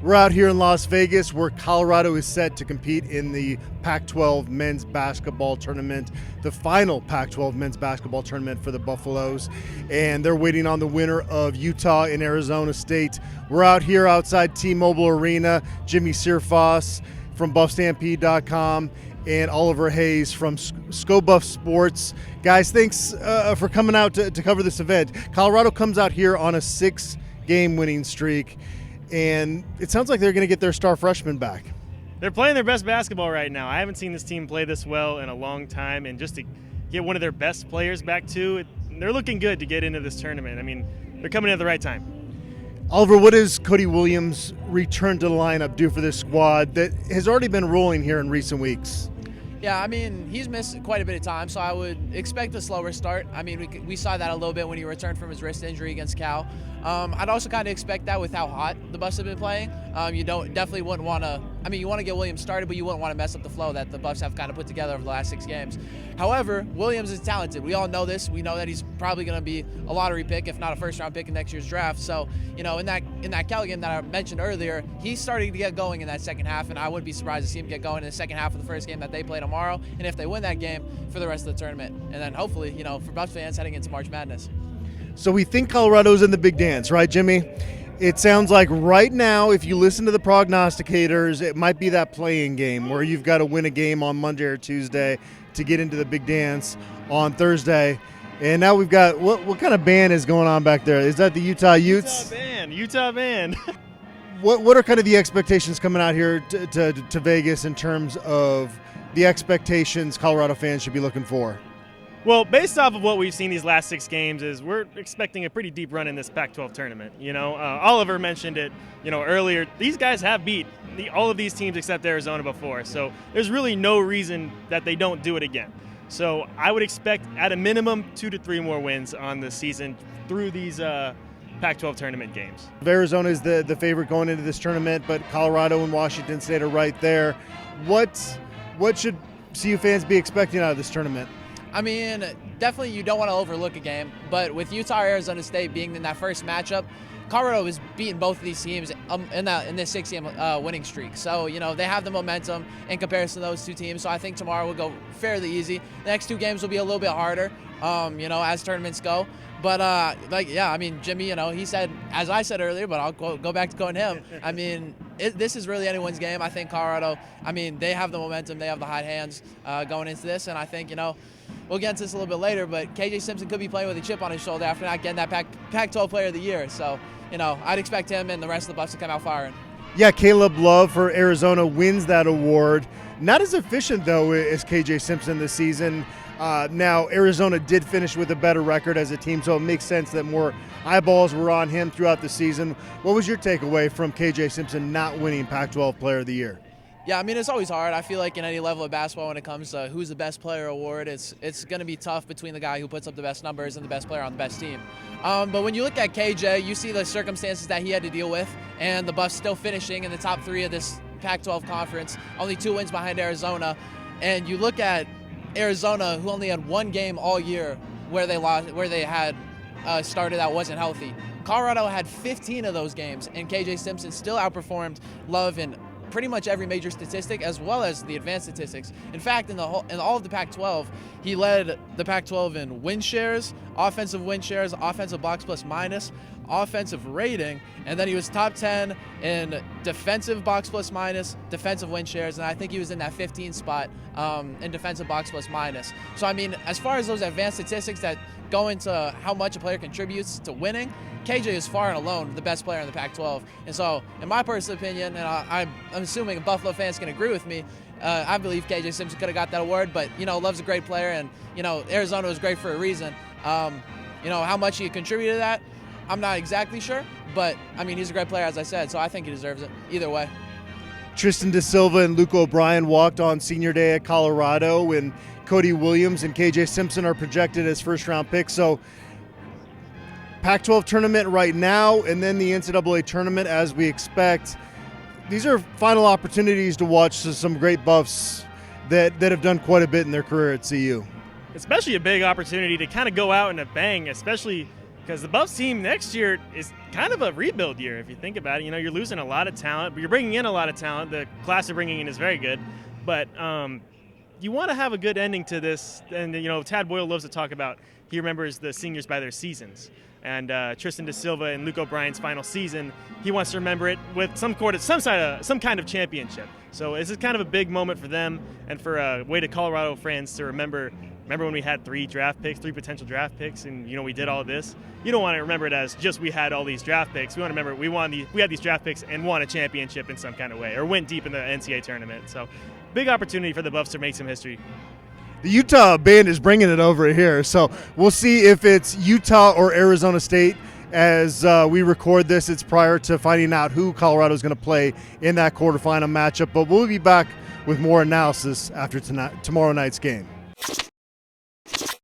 We're out here in Las Vegas where Colorado is set to compete in the Pac-12 men's basketball tournament, the final Pac-12 men's basketball tournament for the Buffaloes, and they're waiting on the winner of Utah and Arizona State. We're out here outside T-Mobile Arena. Jimmie Searfoss from BuffStampede.com and Oliver Hayes from ScoBuff Sports. Guys, thanks for coming out to cover this event. Colorado comes out here on a 6-game winning streak, and it sounds like they're going to get their star freshman back. They're playing their best basketball right now. I haven't seen this team play this well in a long time, and just to get one of their best players back too, they're looking good to get into this tournament. I mean, they're coming in at the right time. Oliver, what does Cody Williams' return to the lineup do for this squad that has already been rolling here in recent weeks? Yeah, I mean, he's missed quite a bit of time, so I would expect a slower start. I mean, we saw that a little bit when he returned from his wrist injury against Cal. I'd also kind of expect that with how hot the Buffs have been playing. You definitely wouldn't want to. I mean, you want to get Williams started, but you wouldn't want to mess up the flow that the Buffs have kind of put together over the last 6 games. However, Williams is talented. We all know this. We know that he's probably going to be a lottery pick, if not a first-round pick in next year's draft. So, you know, in that Cal game that I mentioned earlier, he's starting to get going in that second half, and I wouldn't be surprised to see him get going in the second half of the first game that they play tomorrow. And if they win that game, for the rest of the tournament, and then hopefully, you know, for Buffs fans heading into March Madness. So we think Colorado's in the big dance, right, Jimmie? It sounds like right now, if you listen to the prognosticators, it might be that playing game where you've got to win a game on Monday or Tuesday to get into the big dance on Thursday. And now we've got, what kind of band is going on back there? Is that the Utah Utes? Utah band. What are kind of the expectations coming out here to Vegas in terms of the expectations Colorado fans should be looking for? Well, based off of what we've seen these last 6 games, is we're expecting a pretty deep run in this Pac-12 tournament. You know, Oliver mentioned it, you know, earlier. These guys have beat all of these teams except Arizona before, so there's really no reason that they don't do it again. So I would expect at a minimum 2 to 3 more wins on the season through these Pac-12 tournament games. Arizona is the favorite going into this tournament, but Colorado and Washington State are right there. What should CU fans be expecting out of this tournament? I mean, definitely you don't want to overlook a game, but with Utah or Arizona State being in that first matchup, Colorado has beaten both of these teams in this 6-game winning streak. So, you know, they have the momentum in comparison to those 2 teams. So I think tomorrow will go fairly easy. The next 2 games will be a little bit harder, you know, as tournaments go. But, I mean, Jimmie, you know, he said, as I said earlier, but I'll go back to quoting him. I mean, this is really anyone's game. I think Colorado, I mean, they have the momentum. They have the hot hands going into this. And I think, you know, we'll get into this a little bit later, but KJ Simpson could be playing with a chip on his shoulder after not getting that Pac-12 Player of the Year. So, you know, I'd expect him and the rest of the Buffs to come out firing. Yeah, Caleb Love for Arizona wins that award. Not as efficient, though, as KJ Simpson this season. Now, Arizona did finish with a better record as a team, so it makes sense that more eyeballs were on him throughout the season. What was your takeaway from KJ Simpson not winning Pac-12 Player of the Year? Yeah, I mean, it's always hard. I feel like in any level of basketball when it comes to who's the best player award, it's going to be tough between the guy who puts up the best numbers and the best player on the best team. But when you look at KJ, you see the circumstances that he had to deal with, and the Buffs still finishing in the top 3 of this Pac-12 conference, only 2 wins behind Arizona. And you look at Arizona, who only had 1 game all year where they had started that wasn't healthy. Colorado had 15 of those games, and KJ Simpson still outperformed Love in pretty much every major statistic as well as the advanced statistics. In fact, in all of the Pac-12, he led the Pac-12 in win shares, offensive win shares, offensive box plus minus, offensive rating, and then he was top 10 in defensive box plus minus, defensive win shares, and I think he was in that 15 spot in defensive box plus minus. So, I mean, as far as those advanced statistics that go into how much a player contributes to winning, KJ is far and alone the best player in the Pac-12. And so, in my personal opinion, and I'm assuming Buffalo fans can agree with me, I believe KJ Simpson could have got that award, but, you know, Love's a great player, and, you know, Arizona was great for a reason. You know, how much he contributed to that, I'm not exactly sure, but, I mean, he's a great player, as I said, so I think he deserves it either way. Tristan Da Silva and Luke O'Brien walked on senior day at Colorado, and Cody Williams and KJ Simpson are projected as first-round picks. So Pac-12 tournament right now, and then the NCAA tournament as we expect. These are final opportunities to watch some great Buffs that have done quite a bit in their career at CU. Especially a big opportunity to kind of go out in a bang, especially because the Buffs team next year is kind of a rebuild year if you think about it. You know, you're losing a lot of talent, but you're bringing in a lot of talent. The class you're bringing in is very good, but you want to have a good ending to this. And, you know, Tad Boyle loves to talk about, he remembers the seniors by their seasons. And Tristan Da Silva and Luke O'Brien's final season, he wants to remember it with some kind of championship. So this is kind of a big moment for them and for Way to Colorado fans to remember. Remember when we had 3 potential draft picks, and, you know, we did all of this? You don't want to remember it as just we had all these draft picks. We want to remember we had these draft picks and won a championship in some kind of way, or went deep in the NCAA tournament. So big opportunity for the Buffs to make some history. The Utah band is bringing it over here, so we'll see if it's Utah or Arizona State. As we record this, it's prior to finding out who Colorado is going to play in that quarterfinal matchup, but we'll be back with more analysis after tomorrow night's game.